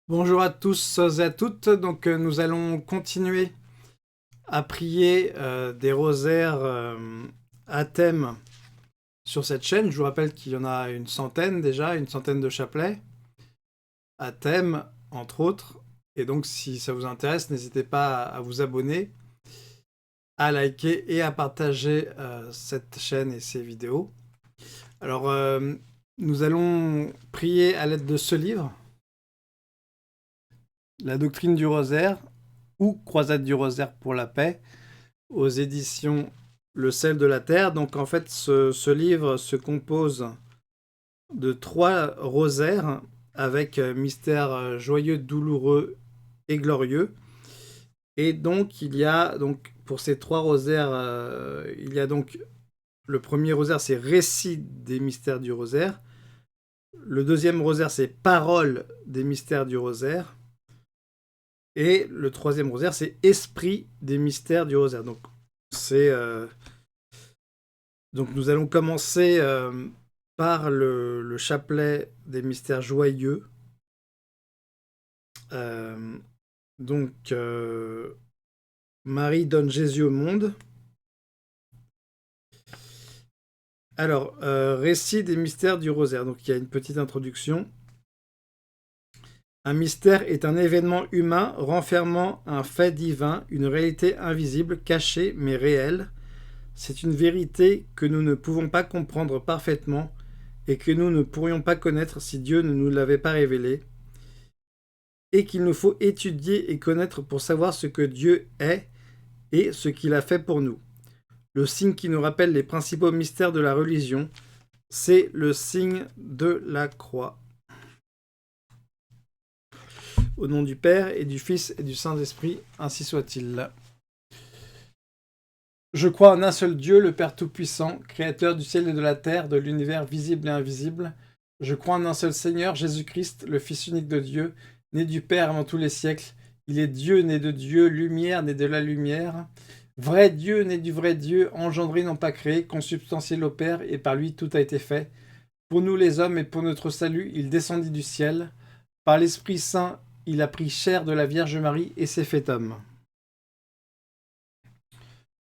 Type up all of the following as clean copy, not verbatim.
Bonjour à tous et à toutes. Donc, nous allons continuer à prier des rosaires à thème sur cette chaîne. Je vous rappelle qu'il y en a une centaine déjà, une centaine de chapelets à thème, entre autres. Et donc, si ça vous intéresse, n'hésitez pas à vous abonner, à liker et à partager cette chaîne et ces vidéos. Alors, nous allons prier à l'aide de ce livre, La doctrine du rosaire, ou Croisade du rosaire pour la paix, aux éditions Le sel de la terre. Donc en fait, ce livre se compose de 3 rosaires avec mystère joyeux, douloureux et glorieux. Et donc il y a donc pour ces 3 rosaires, il y a donc le premier rosaire, c'est récit des mystères du rosaire. Le deuxième rosaire, c'est parole des mystères du rosaire. Et le troisième rosaire, c'est esprit des mystères du rosaire. Donc c'est Donc nous allons commencer par le chapelet des mystères joyeux. Euh, donc Marie donne Jésus au monde. Alors, récit des mystères du rosaire. Donc il y a une petite introduction. Un mystère est un événement humain renfermant un fait divin, une réalité invisible, cachée mais réelle. C'est une vérité que nous ne pouvons pas comprendre parfaitement et que nous ne pourrions pas connaître si Dieu ne nous l'avait pas révélé, et qu'il nous faut étudier et connaître pour savoir ce que Dieu est et ce qu'il a fait pour nous. Le signe qui nous rappelle les principaux mystères de la religion, c'est le signe de la croix. Au nom du Père et du Fils et du Saint-Esprit, ainsi soit-il. Je crois en un seul Dieu, le Père Tout-Puissant, Créateur du ciel et de la terre, de l'univers visible et invisible. Je crois en un seul Seigneur, Jésus-Christ, le Fils unique de Dieu, né du Père avant tous les siècles. Il est Dieu, né de Dieu, lumière, né de la lumière. Vrai Dieu, né du vrai Dieu, engendré, non pas créé, consubstantiel au Père, et par lui tout a été fait. Pour nous les hommes et pour notre salut, il descendit du ciel. Par l'Esprit Saint, il a pris chair de la Vierge Marie et s'est fait homme.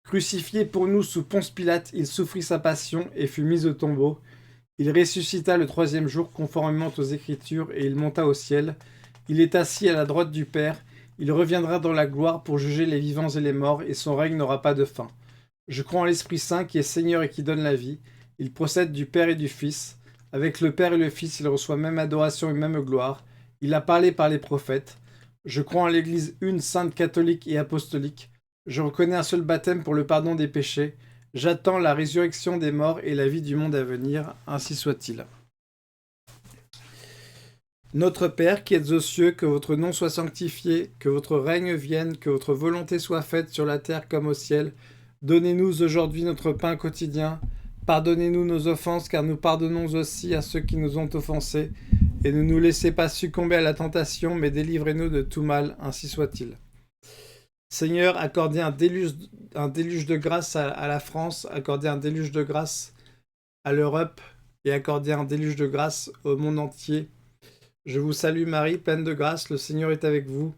Crucifié pour nous sous Ponce Pilate, il souffrit sa passion et fut mis au tombeau. Il ressuscita le troisième jour conformément aux Écritures et il monta au ciel. Il est assis à la droite du Père. Il reviendra dans la gloire pour juger les vivants et les morts et son règne n'aura pas de fin. Je crois en l'Esprit Saint qui est Seigneur et qui donne la vie. Il procède du Père et du Fils. Avec le Père et le Fils, il reçoit même adoration et même gloire. Il a parlé par les prophètes. Je crois en l'Église une, sainte, catholique et apostolique. Je reconnais un seul baptême pour le pardon des péchés. J'attends la résurrection des morts et la vie du monde à venir. Ainsi soit-il. Notre Père qui êtes aux cieux, que votre nom soit sanctifié, que votre règne vienne, que votre volonté soit faite sur la terre comme au ciel. Donnez-nous aujourd'hui notre pain quotidien. Pardonnez-nous nos offenses, car nous pardonnons aussi à ceux qui nous ont offensés. Et ne nous laissez pas succomber à la tentation, mais délivrez-nous de tout mal, ainsi soit-il. Seigneur, accordez un déluge de grâce à la France, accordez un déluge de grâce à l'Europe et accordez un déluge de grâce au monde entier. Je vous salue Marie, pleine de grâce, le Seigneur est avec vous.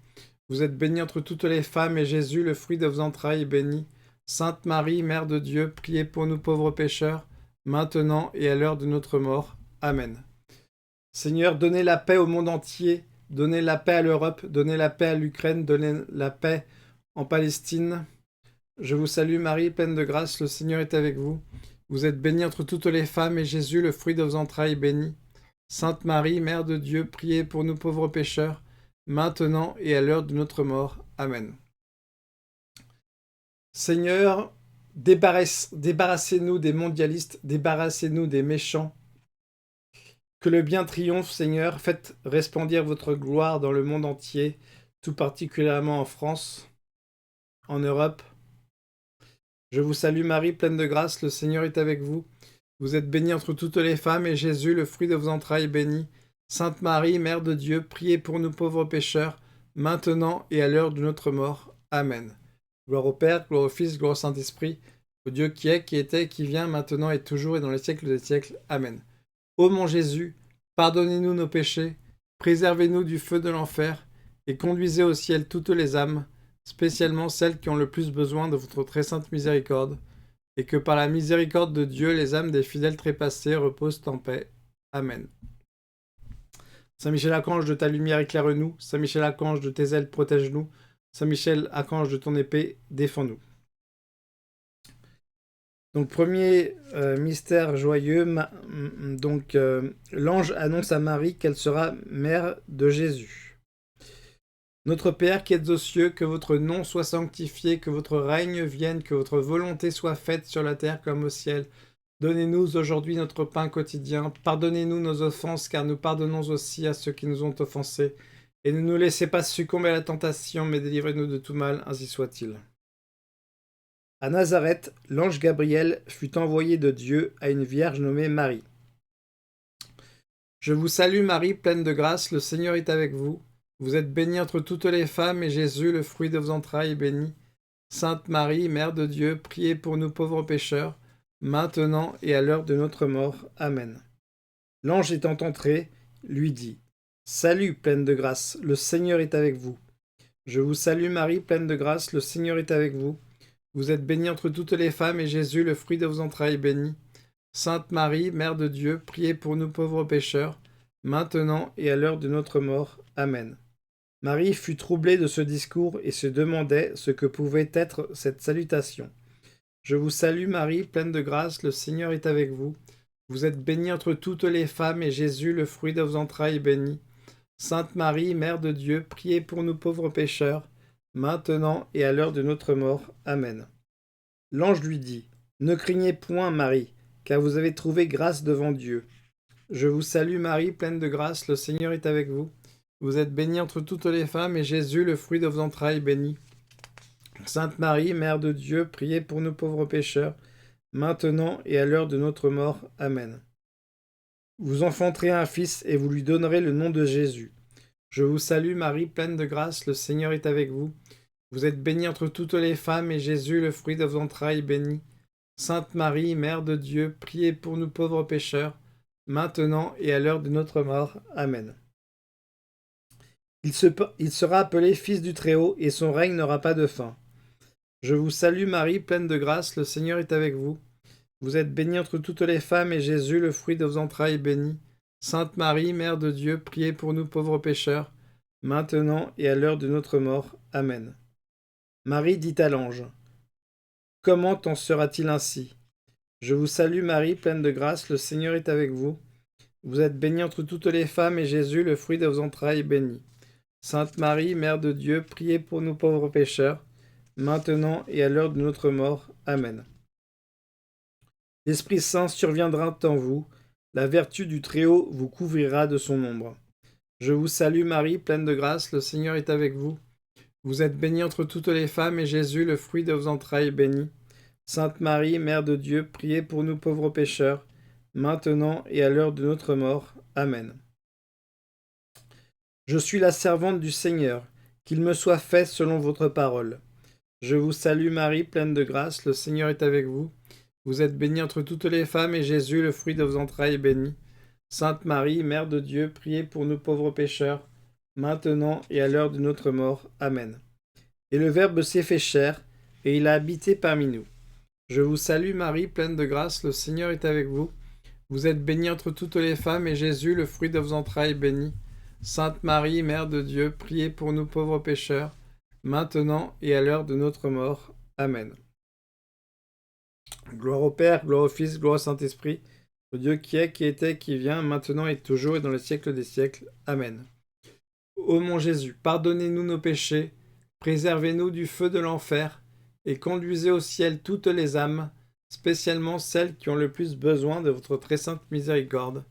Vous êtes bénie entre toutes les femmes et Jésus, le fruit de vos entrailles, est béni. Sainte Marie, Mère de Dieu, priez pour nous pauvres pécheurs, maintenant et à l'heure de notre mort. Amen. Seigneur, donnez la paix au monde entier, donnez la paix à l'Europe, donnez la paix à l'Ukraine, donnez la paix en Palestine. Je vous salue Marie, pleine de grâce, le Seigneur est avec vous. Vous êtes bénie entre toutes les femmes et Jésus, le fruit de vos entrailles, est béni. Sainte Marie, Mère de Dieu, priez pour nous pauvres pécheurs, maintenant et à l'heure de notre mort. Amen. Seigneur, débarrassez-nous des mondialistes, débarrassez-nous des méchants. Que le bien triomphe, Seigneur, faites resplendir votre gloire dans le monde entier, tout particulièrement en France, en Europe. Je vous salue Marie, pleine de grâce, le Seigneur est avec vous. Vous êtes bénie entre toutes les femmes, et Jésus, le fruit de vos entrailles, est béni. Sainte Marie, Mère de Dieu, priez pour nous pauvres pécheurs, maintenant et à l'heure de notre mort. Amen. Gloire au Père, gloire au Fils, gloire au Saint-Esprit, au Dieu qui est, qui était, qui vient, maintenant et toujours et dans les siècles des siècles. Amen. Ô mon Jésus, pardonnez-nous nos péchés, Préservez-nous du feu de l'enfer, et conduisez au ciel toutes les âmes, spécialement celles qui ont le plus besoin de votre très sainte miséricorde, et que par la miséricorde de Dieu, les âmes des fidèles trépassés reposent en paix. Amen. Saint Michel Archange, de ta lumière éclaire-nous. Saint Michel Archange, de tes ailes protège-nous. Saint Michel Archange, de ton épée défends-nous. Donc premier mystère joyeux, l'ange annonce à Marie qu'elle sera mère de Jésus. Notre Père qui êtes aux cieux, que votre nom soit sanctifié, que votre règne vienne, que votre volonté soit faite sur la terre comme au ciel. Donnez-nous aujourd'hui notre pain quotidien. Pardonnez-nous nos offenses, car nous pardonnons aussi à ceux qui nous ont offensés. Et ne nous laissez pas succomber à la tentation, mais délivrez-nous de tout mal, ainsi soit-il. À Nazareth, l'ange Gabriel fut envoyé de Dieu à une vierge nommée Marie. Je vous salue Marie, pleine de grâce, le Seigneur est avec vous. Vous êtes bénie entre toutes les femmes, et Jésus, le fruit de vos entrailles, est béni. Sainte Marie, Mère de Dieu, priez pour nous pauvres pécheurs, maintenant et à l'heure de notre mort. Amen. L'ange étant entré, lui dit : Salut, pleine de grâce, le Seigneur est avec vous. Je vous salue Marie, pleine de grâce, le Seigneur est avec vous. Vous êtes bénie entre toutes les femmes, et Jésus, le fruit de vos entrailles, est béni. Sainte Marie, Mère de Dieu, priez pour nous pauvres pécheurs, maintenant et à l'heure de notre mort. Amen. Marie fut troublée de ce discours et se demandait ce que pouvait être cette salutation. Je vous salue Marie, pleine de grâce, le Seigneur est avec vous. Vous êtes bénie entre toutes les femmes, et Jésus, le fruit de vos entrailles, est béni. Sainte Marie, Mère de Dieu, priez pour nous pauvres pécheurs, maintenant et à l'heure de notre mort. Amen. L'ange lui dit : Ne craignez point, Marie, car vous avez trouvé grâce devant Dieu. Je vous salue Marie, pleine de grâce, le Seigneur est avec vous. Vous êtes bénie entre toutes les femmes, et Jésus, le fruit de vos entrailles, est béni. Sainte Marie, Mère de Dieu, priez pour nous pauvres pécheurs, maintenant et à l'heure de notre mort. Amen. Vous enfanterez un fils, et vous lui donnerez le nom de Jésus. Je vous salue Marie, pleine de grâce, le Seigneur est avec vous. Vous êtes bénie entre toutes les femmes, et Jésus, le fruit de vos entrailles, est béni. Sainte Marie, Mère de Dieu, priez pour nous pauvres pécheurs, maintenant et à l'heure de notre mort. Amen. Il sera appelé Fils du Très-Haut, et son règne n'aura pas de fin. Je vous salue Marie, pleine de grâce, le Seigneur est avec vous. Vous êtes bénie entre toutes les femmes, et Jésus, le fruit de vos entrailles, est béni. Sainte Marie, Mère de Dieu, priez pour nous pauvres pécheurs, maintenant et à l'heure de notre mort. Amen. Marie dit à l'ange : Comment en sera-t-il ainsi ? Je vous salue Marie, pleine de grâce, le Seigneur est avec vous. Vous êtes bénie entre toutes les femmes, et Jésus, le fruit de vos entrailles, est béni. Sainte Marie, Mère de Dieu, priez pour nous pauvres pécheurs, maintenant et à l'heure de notre mort. Amen. L'Esprit Saint surviendra en vous, la vertu du Très-Haut vous couvrira de son ombre. Je vous salue Marie, pleine de grâce, le Seigneur est avec vous. Vous êtes bénie entre toutes les femmes, et Jésus, le fruit de vos entrailles, est béni. Sainte Marie, Mère de Dieu, priez pour nous pauvres pécheurs, maintenant et à l'heure de notre mort. Amen. Je suis la servante du Seigneur, qu'il me soit fait selon votre parole. Je vous salue Marie, pleine de grâce, le Seigneur est avec vous. Vous êtes bénie entre toutes les femmes, et Jésus, le fruit de vos entrailles, est béni. Sainte Marie, Mère de Dieu, priez pour nous pauvres pécheurs, maintenant et à l'heure de notre mort. Amen. Et le Verbe s'est fait chair, et il a habité parmi nous. Je vous salue Marie, pleine de grâce, le Seigneur est avec vous. Vous êtes bénie entre toutes les femmes, et Jésus, le fruit de vos entrailles, est béni. Sainte Marie, Mère de Dieu, priez pour nous pauvres pécheurs, maintenant et à l'heure de notre mort. Amen. Gloire au Père, gloire au Fils, gloire au Saint-Esprit, au Dieu qui est, qui était, qui vient, maintenant et toujours et dans les siècles des siècles. Amen. Ô mon Jésus, pardonnez-nous nos péchés, préservez-nous du feu de l'enfer, et conduisez au ciel toutes les âmes, spécialement celles qui ont le plus besoin de votre très sainte miséricorde,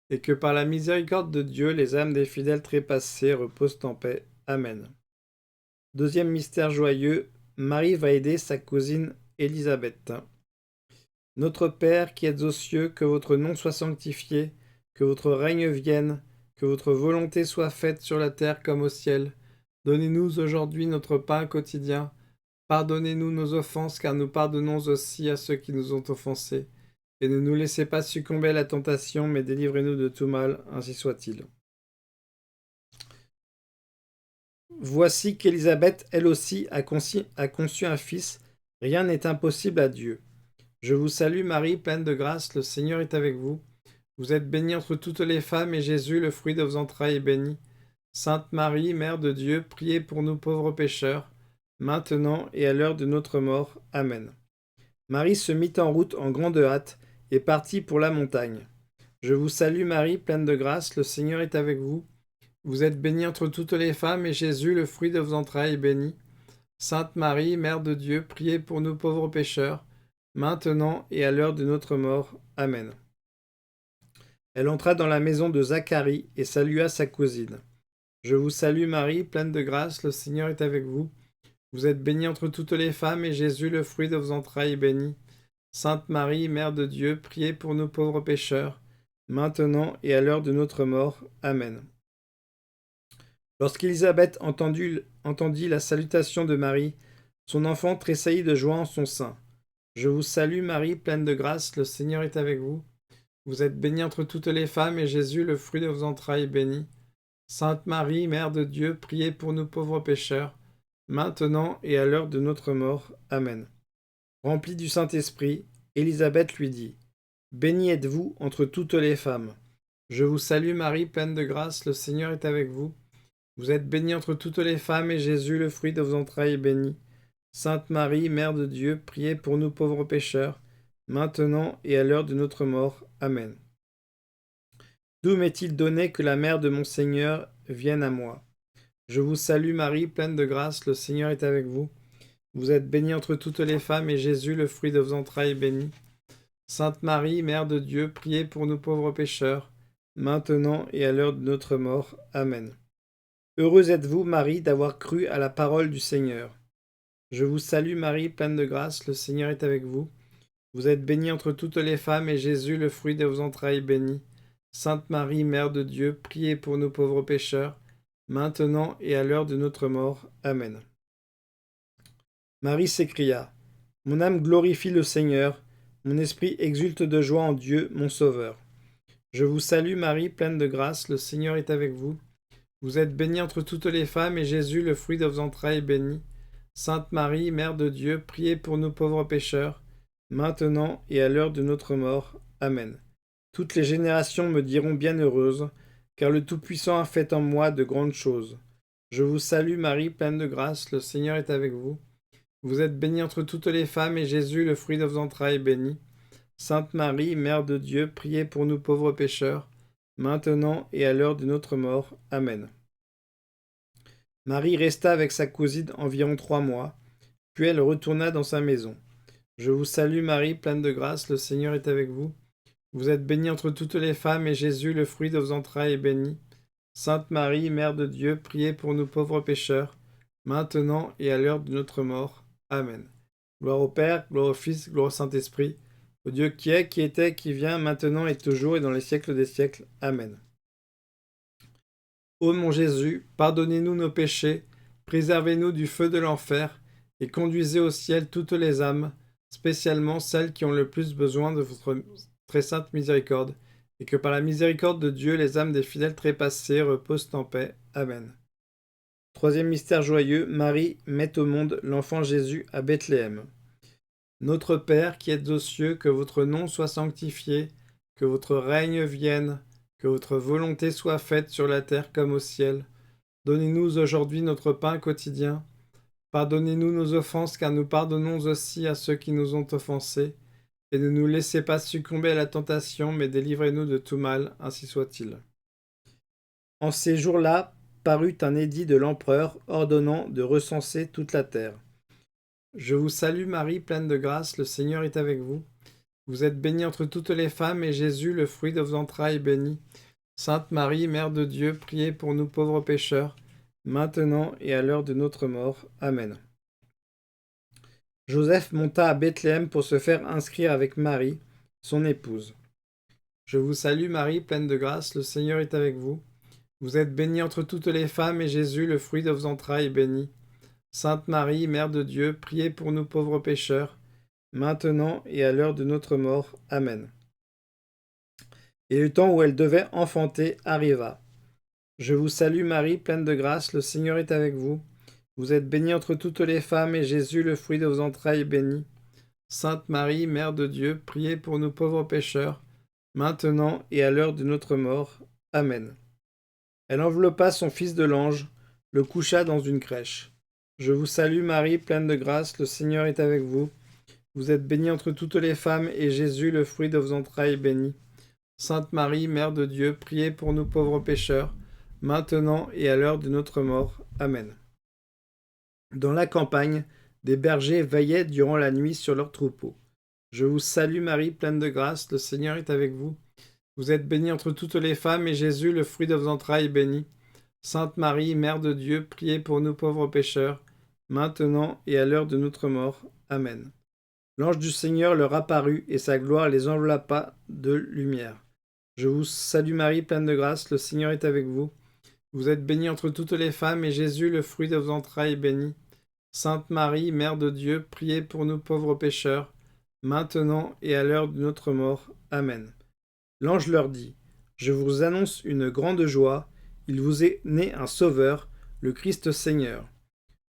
et que par la miséricorde de Dieu, les âmes des fidèles trépassés reposent en paix. Amen. Deuxième mystère joyeux, Marie va aider sa cousine Élisabeth. Notre Père qui êtes aux cieux, que votre nom soit sanctifié, que votre règne vienne, que votre volonté soit faite sur la terre comme au ciel. Donnez-nous aujourd'hui notre pain quotidien. Pardonnez-nous nos offenses, car nous pardonnons aussi à ceux qui nous ont offensés. Et ne nous laissez pas succomber à la tentation, mais délivrez-nous de tout mal, ainsi soit-il. Voici qu'Élisabeth, elle aussi, a conçu un fils. Rien n'est impossible à Dieu. Je vous salue Marie, pleine de grâce, le Seigneur est avec vous. Vous êtes bénie entre toutes les femmes, et Jésus, le fruit de vos entrailles, est béni. Sainte Marie, Mère de Dieu, priez pour nous pauvres pécheurs, maintenant et à l'heure de notre mort. Amen. Marie se mit en route en grande hâte, et partit pour la montagne. Je vous salue Marie, pleine de grâce, le Seigneur est avec vous. Vous êtes bénie entre toutes les femmes, et Jésus, le fruit de vos entrailles, est béni. Sainte Marie, Mère de Dieu, priez pour nous pauvres pécheurs, maintenant et à l'heure de notre mort. Amen. Elle entra dans la maison de Zacharie et salua sa cousine. Je vous salue Marie, pleine de grâce, le Seigneur est avec vous. Vous êtes bénie entre toutes les femmes, et Jésus, le fruit de vos entrailles, est béni. Sainte Marie, Mère de Dieu, priez pour nous pauvres pécheurs, maintenant et à l'heure de notre mort. Amen. Lorsqu'Élisabeth entendit la salutation de Marie, son enfant tressaillit de joie en son sein. Je vous salue Marie, pleine de grâce, le Seigneur est avec vous. Vous êtes bénie entre toutes les femmes, et Jésus, le fruit de vos entrailles, est béni. Sainte Marie, Mère de Dieu, priez pour nous pauvres pécheurs, maintenant et à l'heure de notre mort. Amen. Remplie du Saint-Esprit, Élisabeth lui dit, bénie êtes-vous entre toutes les femmes. Je vous salue Marie, pleine de grâce, le Seigneur est avec vous. Vous êtes bénie entre toutes les femmes, et Jésus, le fruit de vos entrailles, est béni. Sainte Marie, Mère de Dieu, priez pour nous pauvres pécheurs, maintenant et à l'heure de notre mort. Amen. D'où m'est-il donné que la mère de mon Seigneur vienne à moi? Je vous salue Marie, pleine de grâce, le Seigneur est avec vous. Vous êtes bénie entre toutes les femmes, et Jésus, le fruit de vos entrailles, est béni. Sainte Marie, Mère de Dieu, priez pour nous pauvres pécheurs, maintenant et à l'heure de notre mort. Amen. Heureuse êtes-vous, Marie, d'avoir cru à la parole du Seigneur. Je vous salue Marie, pleine de grâce, le Seigneur est avec vous. Vous êtes bénie entre toutes les femmes, et Jésus, le fruit de vos entrailles, est béni. Sainte Marie, Mère de Dieu, priez pour nous pauvres pécheurs, maintenant et à l'heure de notre mort. Amen. Marie s'écria, mon âme glorifie le Seigneur, mon esprit exulte de joie en Dieu, mon Sauveur. Je vous salue Marie, pleine de grâce, le Seigneur est avec vous. Vous êtes bénie entre toutes les femmes, et Jésus, le fruit de vos entrailles, est béni. Sainte Marie, Mère de Dieu, priez pour nous pauvres pécheurs, maintenant et à l'heure de notre mort. Amen. Toutes les générations me diront bienheureuse, car le Tout-Puissant a fait en moi de grandes choses. Je vous salue Marie, pleine de grâce, le Seigneur est avec vous. Vous êtes bénie entre toutes les femmes, et Jésus, le fruit de vos entrailles, est béni. Sainte Marie, Mère de Dieu, priez pour nous pauvres pécheurs, maintenant et à l'heure de notre mort. Amen. Marie resta avec sa cousine environ 3 mois, puis elle retourna dans sa maison. Je vous salue Marie, pleine de grâce, le Seigneur est avec vous. Vous êtes bénie entre toutes les femmes, et Jésus, le fruit de vos entrailles, est béni. Sainte Marie, Mère de Dieu, priez pour nous pauvres pécheurs, maintenant et à l'heure de notre mort. Amen. Gloire au Père, gloire au Fils, gloire au Saint-Esprit, au Dieu qui est, qui était, qui vient, maintenant et toujours, et dans les siècles des siècles. Amen. Ô mon Jésus, pardonnez-nous nos péchés, préservez-nous du feu de l'enfer, et conduisez au ciel toutes les âmes, spécialement celles qui ont le plus besoin de votre très sainte miséricorde, et que par la miséricorde de Dieu, les âmes des fidèles trépassés reposent en paix. Amen. Troisième mystère joyeux, Marie met au monde l'enfant Jésus à Bethléem. Notre Père qui êtes aux cieux, que votre nom soit sanctifié, que votre règne vienne, que votre volonté soit faite sur la terre comme au ciel. Donnez-nous aujourd'hui notre pain quotidien. Pardonnez-nous nos offenses, car nous pardonnons aussi à ceux qui nous ont offensés. Et ne nous laissez pas succomber à la tentation, mais délivrez-nous de tout mal, ainsi soit-il. En ces jours-là, parut un édit de l'empereur ordonnant de recenser toute la terre. Je vous salue Marie, pleine de grâce, le Seigneur est avec vous. Vous êtes bénie entre toutes les femmes, et Jésus, le fruit de vos entrailles, est béni. Sainte Marie, Mère de Dieu, priez pour nous pauvres pécheurs, maintenant et à l'heure de notre mort. Amen. Joseph monta à Bethléem pour se faire inscrire avec Marie, son épouse. Je vous salue Marie, pleine de grâce, le Seigneur est avec vous. Vous êtes bénie entre toutes les femmes, et Jésus, le fruit de vos entrailles, est béni. Sainte Marie, Mère de Dieu, priez pour nous pauvres pécheurs, maintenant et à l'heure de notre mort. Amen. Et le temps où elle devait enfanter arriva. Je vous salue Marie, pleine de grâce, le Seigneur est avec vous. Vous êtes bénie entre toutes les femmes, et Jésus, le fruit de vos entrailles, est béni. Sainte Marie, Mère de Dieu, priez pour nous pauvres pécheurs, maintenant et à l'heure de notre mort. Amen. Elle enveloppa son fils de l'ange, le coucha dans une crèche. Je vous salue Marie, pleine de grâce, le Seigneur est avec vous. Vous êtes bénie entre toutes les femmes, et Jésus, le fruit de vos entrailles, est béni. Sainte Marie, Mère de Dieu, priez pour nous pauvres pécheurs, maintenant et à l'heure de notre mort. Amen. Dans la campagne, des bergers veillaient durant la nuit sur leurs troupeaux. Je vous salue Marie, pleine de grâce, le Seigneur est avec vous. Vous êtes bénie entre toutes les femmes, et Jésus, le fruit de vos entrailles, est béni. Sainte Marie, Mère de Dieu, priez pour nous pauvres pécheurs, maintenant et à l'heure de notre mort. Amen. L'ange du Seigneur leur apparut, et sa gloire les enveloppa de lumière. Je vous salue Marie, pleine de grâce, le Seigneur est avec vous. Vous êtes bénie entre toutes les femmes, et Jésus, le fruit de vos entrailles, est béni. Sainte Marie, Mère de Dieu, priez pour nous pauvres pécheurs, maintenant et à l'heure de notre mort. Amen. L'ange leur dit, je vous annonce une grande joie, il vous est né un Sauveur, le Christ Seigneur.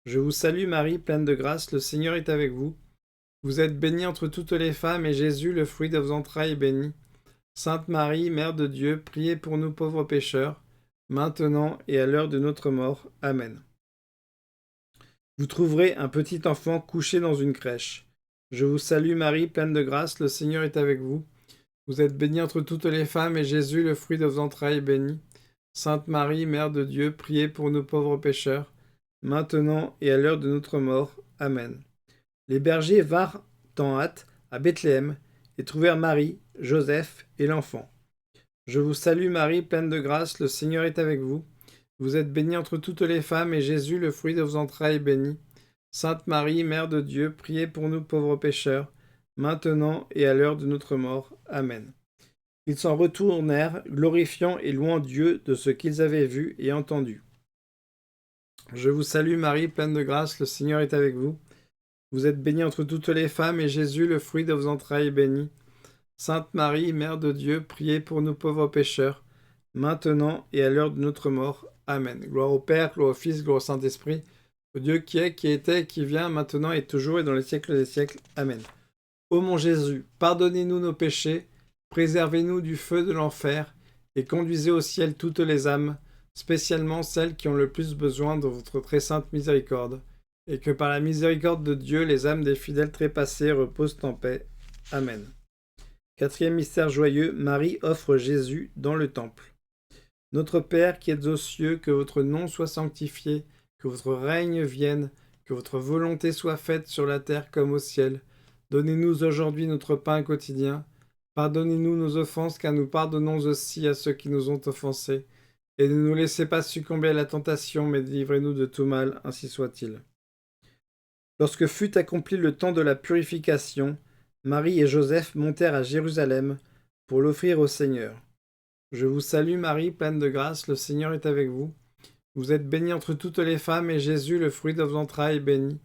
Je vous salue Marie, pleine de grâce, le Seigneur est avec vous. Vous êtes bénie entre toutes les femmes, et Jésus, le fruit de vos entrailles, est béni. Sainte Marie, Mère de Dieu, priez pour nous pauvres pécheurs, maintenant et à l'heure de notre mort. Amen. Vous trouverez un petit enfant couché dans une crèche. Je vous salue Marie, pleine de grâce, le Seigneur est avec vous. Vous êtes bénie entre toutes les femmes, et Jésus, le fruit de vos entrailles, est béni. Sainte Marie, Mère de Dieu, priez pour nous pauvres pécheurs, maintenant et à l'heure de notre mort. Amen. Les bergers vinrent en hâte à Bethléem, et trouvèrent Marie, Joseph et l'enfant. Je vous salue Marie, pleine de grâce, le Seigneur est avec vous. Vous êtes bénie entre toutes les femmes, et Jésus, le fruit de vos entrailles, est béni. Sainte Marie, Mère de Dieu, priez pour nous pauvres pécheurs, maintenant et à l'heure de notre mort. Amen. Ils s'en retournèrent, glorifiant et louant Dieu de ce qu'ils avaient vu et entendu. Je vous salue Marie, pleine de grâce, le Seigneur est avec vous. Vous êtes bénie entre toutes les femmes, et Jésus, le fruit de vos entrailles, est béni. Sainte Marie, Mère de Dieu, priez pour nous pauvres pécheurs, maintenant et à l'heure de notre mort. Amen. Gloire au Père, gloire au Fils, gloire au Saint-Esprit, au Dieu qui est, qui était, qui vient, maintenant et toujours et dans les siècles des siècles. Amen. Ô mon Jésus, pardonnez-nous nos péchés, préservez-nous du feu de l'enfer, et conduisez au ciel toutes les âmes, spécialement celles qui ont le plus besoin de votre très sainte miséricorde, et que par la miséricorde de Dieu, les âmes des fidèles trépassés reposent en paix. Amen. Quatrième mystère joyeux, Marie offre Jésus dans le temple. Notre Père qui êtes aux cieux, que votre nom soit sanctifié, que votre règne vienne, que votre volonté soit faite sur la terre comme au ciel. Donnez-nous aujourd'hui notre pain quotidien. Pardonnez-nous nos offenses, car nous pardonnons aussi à ceux qui nous ont offensés. Et ne nous laissez pas succomber à la tentation, mais délivrez-nous de tout mal, ainsi soit-il. Lorsque fut accompli le temps de la purification, Marie et Joseph montèrent à Jérusalem pour l'offrir au Seigneur. Je vous salue Marie, pleine de grâce, le Seigneur est avec vous. Vous êtes bénie entre toutes les femmes, et Jésus, le fruit de vos entrailles, est béni.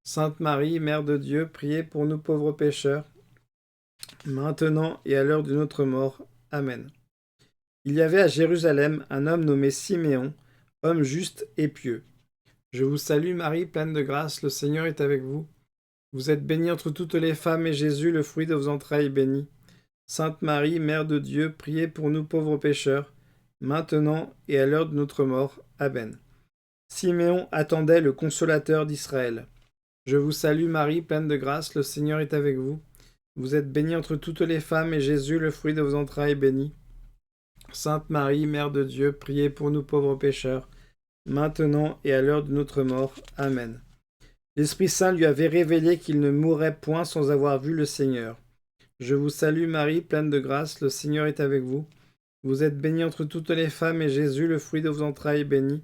Sainte Marie, Mère de Dieu, priez pour nous pauvres pécheurs, maintenant et à l'heure de notre mort. Amen. Il y avait à Jérusalem un homme nommé Siméon, homme juste et pieux. Je vous salue Marie, pleine de grâce, le Seigneur est avec vous. Vous êtes bénie entre toutes les femmes, et Jésus, le fruit de vos entrailles, est béni. Sainte Marie, Mère de Dieu, priez pour nous pauvres pécheurs, maintenant et à l'heure de notre mort. Amen. Siméon attendait le consolateur d'Israël. Je vous salue Marie, pleine de grâce, le Seigneur est avec vous. Vous êtes bénie entre toutes les femmes, et Jésus, le fruit de vos entrailles, est béni. Sainte Marie, Mère de Dieu, priez pour nous pauvres pécheurs, maintenant et à l'heure de notre mort. Amen. L'Esprit Saint lui avait révélé qu'il ne mourrait point sans avoir vu le Seigneur. Je vous salue Marie, pleine de grâce, le Seigneur est avec vous. Vous êtes bénie entre toutes les femmes, et Jésus, le fruit de vos entrailles, est béni.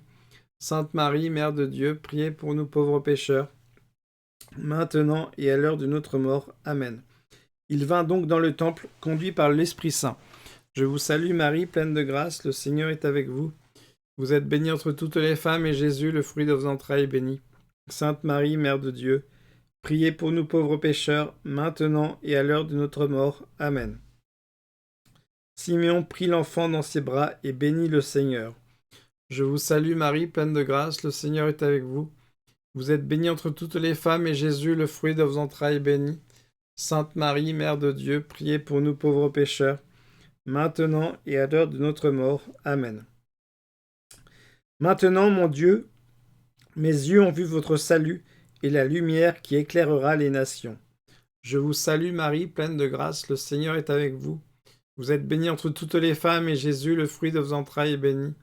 Sainte Marie, Mère de Dieu, priez pour nous pauvres pécheurs, maintenant et à l'heure de notre mort. Amen. Il vint donc dans le temple, conduit par l'Esprit Saint. Je vous salue Marie, pleine de grâce, le Seigneur est avec vous. Vous êtes bénie entre toutes les femmes, et Jésus, le fruit de vos entrailles, est béni. Sainte Marie, Mère de Dieu, priez pour nous pauvres pécheurs, maintenant et à l'heure de notre mort. Amen. Siméon prit l'enfant dans ses bras et bénit le Seigneur. Je vous salue Marie, pleine de grâce, le Seigneur est avec vous. Vous êtes bénie entre toutes les femmes, et Jésus, le fruit de vos entrailles, est béni. Sainte Marie, Mère de Dieu, priez pour nous pauvres pécheurs, maintenant et à l'heure de notre mort. Amen. Maintenant, mon Dieu, mes yeux ont vu votre salut et la lumière qui éclairera les nations. Je vous salue Marie, pleine de grâce, le Seigneur est avec vous. Vous êtes bénie entre toutes les femmes, et Jésus, le fruit de vos entrailles, est béni.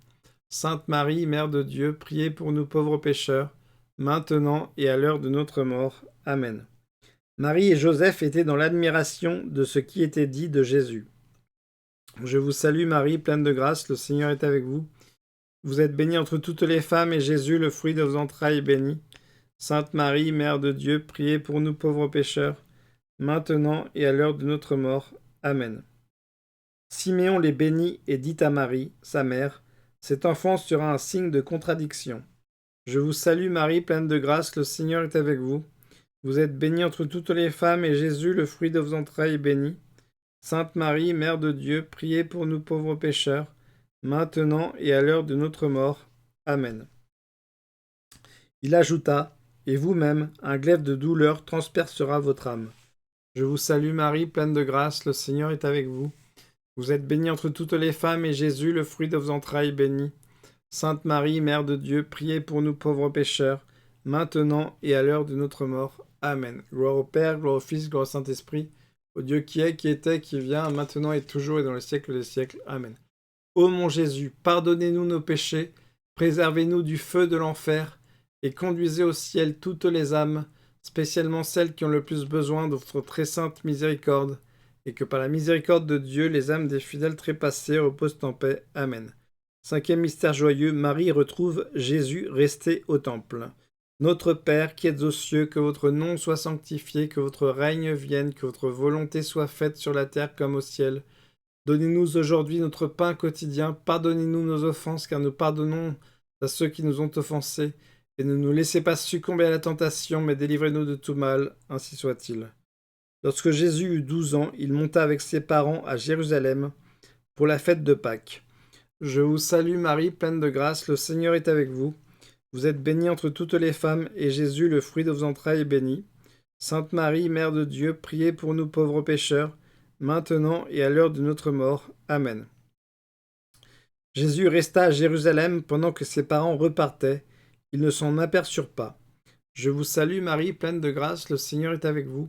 Sainte Marie, Mère de Dieu, priez pour nous pauvres pécheurs, maintenant et à l'heure de notre mort. Amen. Marie et Joseph étaient dans l'admiration de ce qui était dit de Jésus. Je vous salue Marie, pleine de grâce, le Seigneur est avec vous. Vous êtes bénie entre toutes les femmes, et Jésus, le fruit de vos entrailles, est béni. Sainte Marie, Mère de Dieu, priez pour nous pauvres pécheurs, maintenant et à l'heure de notre mort. Amen. Siméon les bénit et dit à Marie, sa mère, cet enfant sera un signe de contradiction. Je vous salue Marie, pleine de grâce, le Seigneur est avec vous. Vous êtes bénie entre toutes les femmes, et Jésus, le fruit de vos entrailles, est béni. Sainte Marie, Mère de Dieu, priez pour nous pauvres pécheurs, maintenant et à l'heure de notre mort. Amen. Il ajouta, et vous-même, un glaive de douleur transpercera votre âme. Je vous salue Marie, pleine de grâce, le Seigneur est avec vous. Vous êtes bénie entre toutes les femmes, et Jésus, le fruit de vos entrailles, est béni. Sainte Marie, Mère de Dieu, priez pour nous pauvres pécheurs, maintenant et à l'heure de notre mort. Amen. Gloire au Père, gloire au Fils, gloire au Saint-Esprit, au Dieu qui est, qui était, qui vient, maintenant et toujours et dans les siècles des siècles. Amen. Ô mon Jésus, pardonnez-nous nos péchés, préservez-nous du feu de l'enfer, et conduisez au ciel toutes les âmes, spécialement celles qui ont le plus besoin de votre très sainte miséricorde, et que par la miséricorde de Dieu, les âmes des fidèles trépassés reposent en paix. Amen. Cinquième mystère joyeux, Marie retrouve Jésus resté au temple. Notre Père qui êtes aux cieux, que votre nom soit sanctifié, que votre règne vienne, que votre volonté soit faite sur la terre comme au ciel. Donnez-nous aujourd'hui notre pain quotidien, pardonnez-nous nos offenses, car nous pardonnons à ceux qui nous ont offensés, et ne nous laissez pas succomber à la tentation, mais délivrez-nous de tout mal, ainsi soit-il. Lorsque Jésus eut 12 ans, il monta avec ses parents à Jérusalem pour la fête de Pâques. Je vous salue Marie, pleine de grâce, le Seigneur est avec vous. Vous êtes bénie entre toutes les femmes, et Jésus, le fruit de vos entrailles, est béni. Sainte Marie, Mère de Dieu, priez pour nous pauvres pécheurs, maintenant et à l'heure de notre mort. Amen. Jésus resta à Jérusalem pendant que ses parents repartaient. Ils ne s'en aperçurent pas. Je vous salue Marie, pleine de grâce, le Seigneur est avec vous.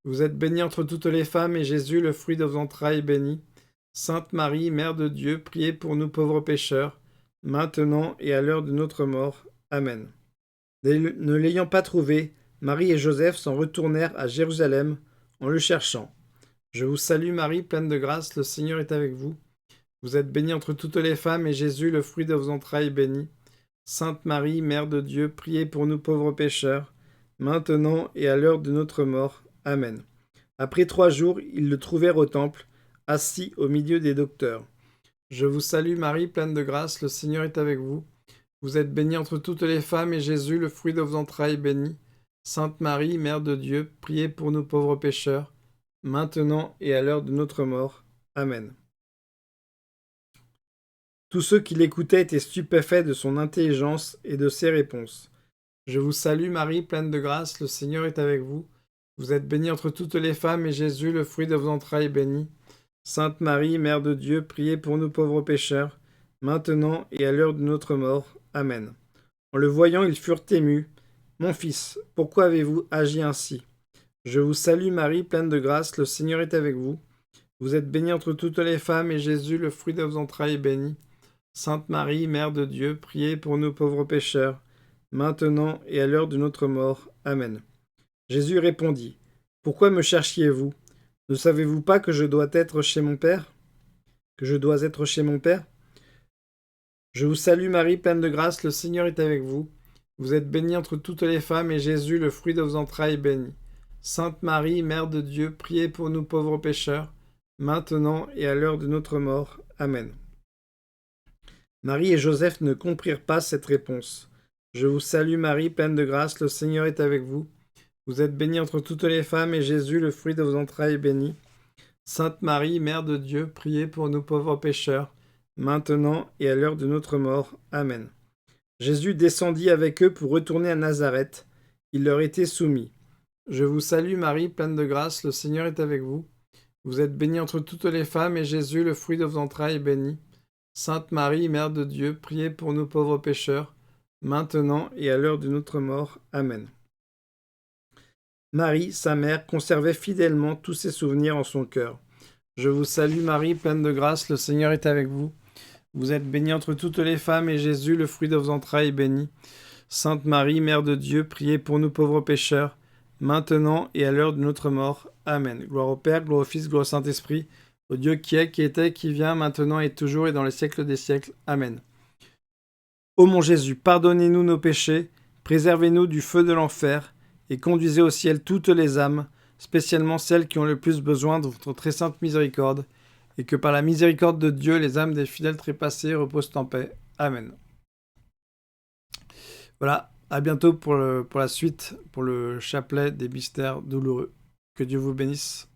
Vous êtes bénie entre toutes les femmes, et Jésus, le fruit de vos entrailles, est béni. Sainte Marie, Mère de Dieu, priez pour nous pauvres pécheurs, maintenant et à l'heure de notre mort. Amen. Ne l'ayant pas trouvé, Marie et Joseph s'en retournèrent à Jérusalem en le cherchant. Je vous salue Marie, pleine de grâce, le Seigneur est avec vous. Vous êtes bénie entre toutes les femmes, et Jésus, le fruit de vos entrailles, est béni. Sainte Marie, Mère de Dieu, priez pour nous pauvres pécheurs, maintenant et à l'heure de notre mort. Amen. Après 3 jours, ils le trouvèrent au temple, assis au milieu des docteurs. Je vous salue Marie, pleine de grâce, le Seigneur est avec vous. Vous êtes bénie entre toutes les femmes, et Jésus, le fruit de vos entrailles, est béni. Sainte Marie, Mère de Dieu, priez pour nous pauvres pécheurs, maintenant et à l'heure de notre mort. Amen. Tous ceux qui l'écoutaient étaient stupéfaits de son intelligence et de ses réponses. Je vous salue Marie, pleine de grâce, le Seigneur est avec vous. Vous êtes bénie entre toutes les femmes, et Jésus, le fruit de vos entrailles, est béni. Sainte Marie, Mère de Dieu, priez pour nous pauvres pécheurs, maintenant et à l'heure de notre mort. Amen. En le voyant, ils furent émus. Mon fils, pourquoi avez-vous agi ainsi? Je vous salue Marie, pleine de grâce, le Seigneur est avec vous. Vous êtes bénie entre toutes les femmes, et Jésus, le fruit de vos entrailles, est béni. Sainte Marie, Mère de Dieu, priez pour nous pauvres pécheurs, maintenant et à l'heure de notre mort. Amen. Jésus répondit, pourquoi me cherchiez-vous? Ne savez-vous pas que je dois être chez mon Père? Je vous salue Marie, pleine de grâce, le Seigneur est avec vous. Vous êtes bénie entre toutes les femmes, et Jésus, le fruit de vos entrailles, est béni. Sainte Marie, Mère de Dieu, priez pour nous pauvres pécheurs, maintenant et à l'heure de notre mort. Amen. Marie et Joseph ne comprirent pas cette réponse. Je vous salue Marie, pleine de grâce, le Seigneur est avec vous. Vous êtes bénie entre toutes les femmes, et Jésus, le fruit de vos entrailles, est béni. Sainte Marie, Mère de Dieu, priez pour nous pauvres pécheurs, maintenant et à l'heure de notre mort. Amen. Jésus descendit avec eux pour retourner à Nazareth. Il leur était soumis. Je vous salue Marie, pleine de grâce, le Seigneur est avec vous. Vous êtes bénie entre toutes les femmes, et Jésus, le fruit de vos entrailles, est béni. Sainte Marie, Mère de Dieu, priez pour nous pauvres pécheurs, maintenant et à l'heure de notre mort. Amen. Marie, sa mère, conservait fidèlement tous ses souvenirs en son cœur. Je vous salue Marie, pleine de grâce, le Seigneur est avec vous. Vous êtes bénie entre toutes les femmes, et Jésus, le fruit de vos entrailles, est béni. Sainte Marie, Mère de Dieu, priez pour nous pauvres pécheurs, maintenant et à l'heure de notre mort. Amen. Gloire au Père, gloire au Fils, gloire au Saint-Esprit, au Dieu qui est, qui était, qui vient, maintenant et toujours et dans les siècles des siècles. Amen. Ô mon Jésus, pardonnez-nous nos péchés, préservez-nous du feu de l'enfer, et conduisez au ciel toutes les âmes, spécialement celles qui ont le plus besoin de votre très sainte miséricorde, et que par la miséricorde de Dieu, les âmes des fidèles trépassés reposent en paix. Amen. Voilà, à bientôt pour la suite, pour le chapelet des mystères douloureux. Que Dieu vous bénisse.